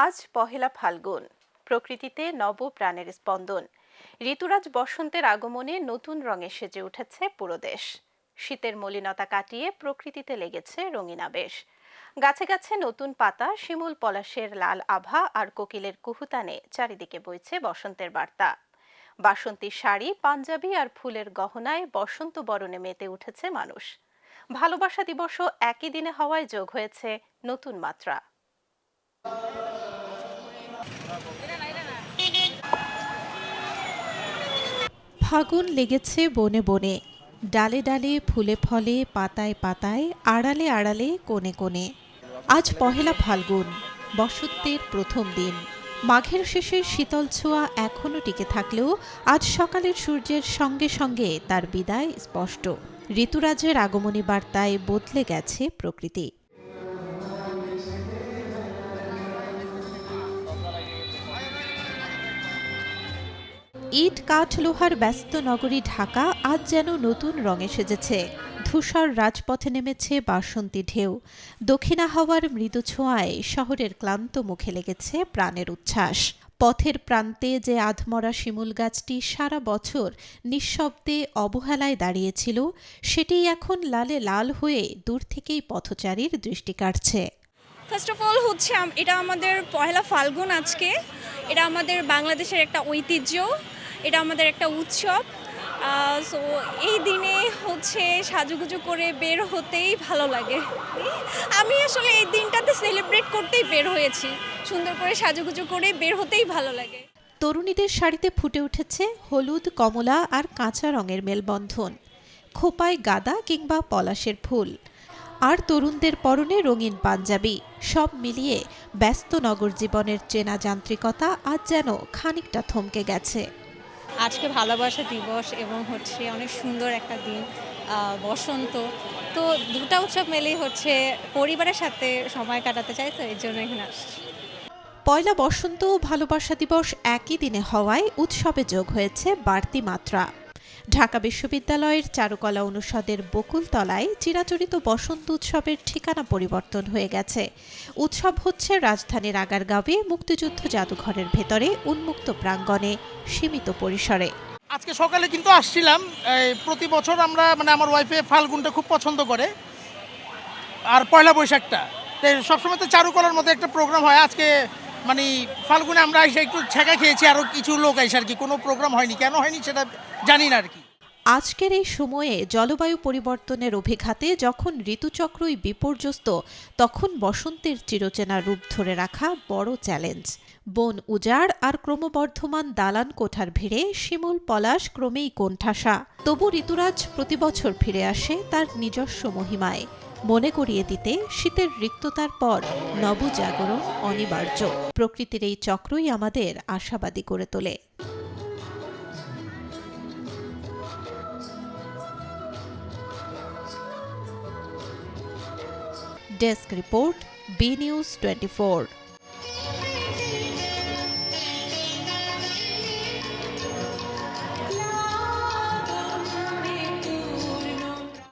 আজ পহেলা ফাল্গুন, প্রকৃতিতে নব প্রাণের স্পন্দন। ঋতুরাজ বসন্তের আগমনে নতুন রঙে সেজে উঠেছে পুরো দেশ। শীতের মলিনতা কাটিয়ে প্রকৃতিতে লেগেছে রঙিন আবেশ। গাছে গাছে নতুন পাতা, শিমুল পলাশের লাল আভা আর কোকিলের কুহুতানে চারিদিকে বইছে বসন্তের বার্তা। বাসন্তী শাড়ি, পাঞ্জাবি আর ফুলের গহনায় বসন্ত বরণে মেতে উঠেছে মানুষ। ভালোবাসা দিবসও একই দিনে হওয়ায় যোগ হয়েছে নতুন মাত্রা। ফাগুন লেগেছে বনে বনে, ডালে ডালে ফুলে ফলে, পাতায় পাতায়, আড়ালে আড়ালে, কোণে কোণে। আজ পহেলা ফাল্গুন, বসন্তের প্রথম দিন। মাঘের শেষের শীতল ছোঁয়া এখনও টিকে থাকলেও আজ সকালের সূর্যের সঙ্গে সঙ্গে তার বিদায় স্পষ্ট। ঋতুরাজের আগমনী বার্তায় বদলে গেছে প্রকৃতি। ইট কাঠ লোহার ব্যস্ত নগরী ঢাকা আজ যেন নতুন রঙে সেজেছে। ধূসর রাজপথে নেমেছে বাসন্তী ঢেউ। দক্ষিণা হাওয়ার মৃদু ছোঁয়ায় শহরের ক্লান্ত মুখে লেগেছে প্রাণের উচ্ছ্বাস। পথের প্রান্তে যে আধমরা শিমুল গাছটি সারা বছর নিঃশব্দে অবহেলায় দাঁড়িয়েছিল, সেটিই এখন লালে লাল হয়ে দূর থেকেই পথচারীর দৃষ্টি কাড়ছে। ফার্স্ট অফ অল হচ্ছে এটা আমাদের পহেলা ফাল্গুন। আজকে এটা আমাদের বাংলাদেশের একটা ঐতিহ্য, এটা আমাদের একটা উৎসব। সো এই দিনে হচ্ছে সাজুগুজু করে বের হতেই ভালো লাগে। আমি আসলে এই দিনটাতে সেলিব্রেট করতেই বের হয়েছি, সুন্দর করে সাজুগুজু করে বের হতেই ভালো লাগে। তরুণীদের শাড়িতে ফুটে উঠেছে হলুদ, কমলা আর কাঁচা রঙের মেলবন্ধন। খোপায় গাঁদা কিংবা পলাশের ফুল, আর তরুণদের পরনে রঙিন পাঞ্জাবি। সব মিলিয়ে ব্যস্ত নগর জীবনের চেনা যান্ত্রিকতা আজ যেন খানিকটা থমকে গেছে। আজকে ভালোবাসা দিবস এবং হচ্ছে অনেক সুন্দর একটা দিন, বসন্ত। তো দুটা উৎসব মিলেই হচ্ছে পরিবারের সাথে সময় কাটাতে চাই, তো এর জন্য এখানে আসছি। পয়লা বসন্ত ও ভালোবাসা দিবস একই দিনে হওয়ায় উৎসবে যোগ হয়েছে বাড়তি মাত্রা। ঢাকা বিশ্ববিদ্যালয়ের চারুকলা অনুষদের বকুলতলায় চিরাচরিত বসন্ত উৎসবের ঠিকানা পরিবর্তন হয়ে গেছে। উৎসব হচ্ছে রাজধানীর আগারগাঁওয়ে মুক্তিযুদ্ধ জাদুঘরের ভেতরে উন্মুক্ত প্রাঙ্গণে, সীমিত পরিসরে। আজকে সকালে কিন্তু আসছিলাম। প্রতি বছর আমরা আমার ওয়াইফে ফাল্গুনটা খুব পছন্দ করে, আর পয়লা বৈশাখটা সবসময় তো চারুকলার মধ্যে একটা প্রোগ্রাম হয়। আজকে ফাল্গুনে আমরা এসে একটু ছেঁকা খেয়েছি, আরও কিছু লোক এসে আর কি। কোনো প্রোগ্রাম হয়নি, কেন হয়নি সেটা জানি না আর কি। আজকের এই সময়ে জলবায়ু পরিবর্তনের অভিঘাতে যখন ঋতুচক্রই বিপর্যস্ত, তখন বসন্তের চিরচেনা রূপ ধরে রাখা বড় চ্যালেঞ্জ। বন উজাড় আর ক্রমবর্ধমান দালান কোঠার ভিড়ে শিমুল পলাশ ক্রমেই কোণঠাসা। তবু ঋতুরাজ প্রতিবছর ফিরে আসে তার নিজস্ব মহিমায়, মনে করিয়ে দিতে শীতের রিক্ততার পর নবজাগরণ অনিবার্য। প্রকৃতির এই চক্রই আমাদের আশাবাদী করে তোলে। Desk report, B news 24।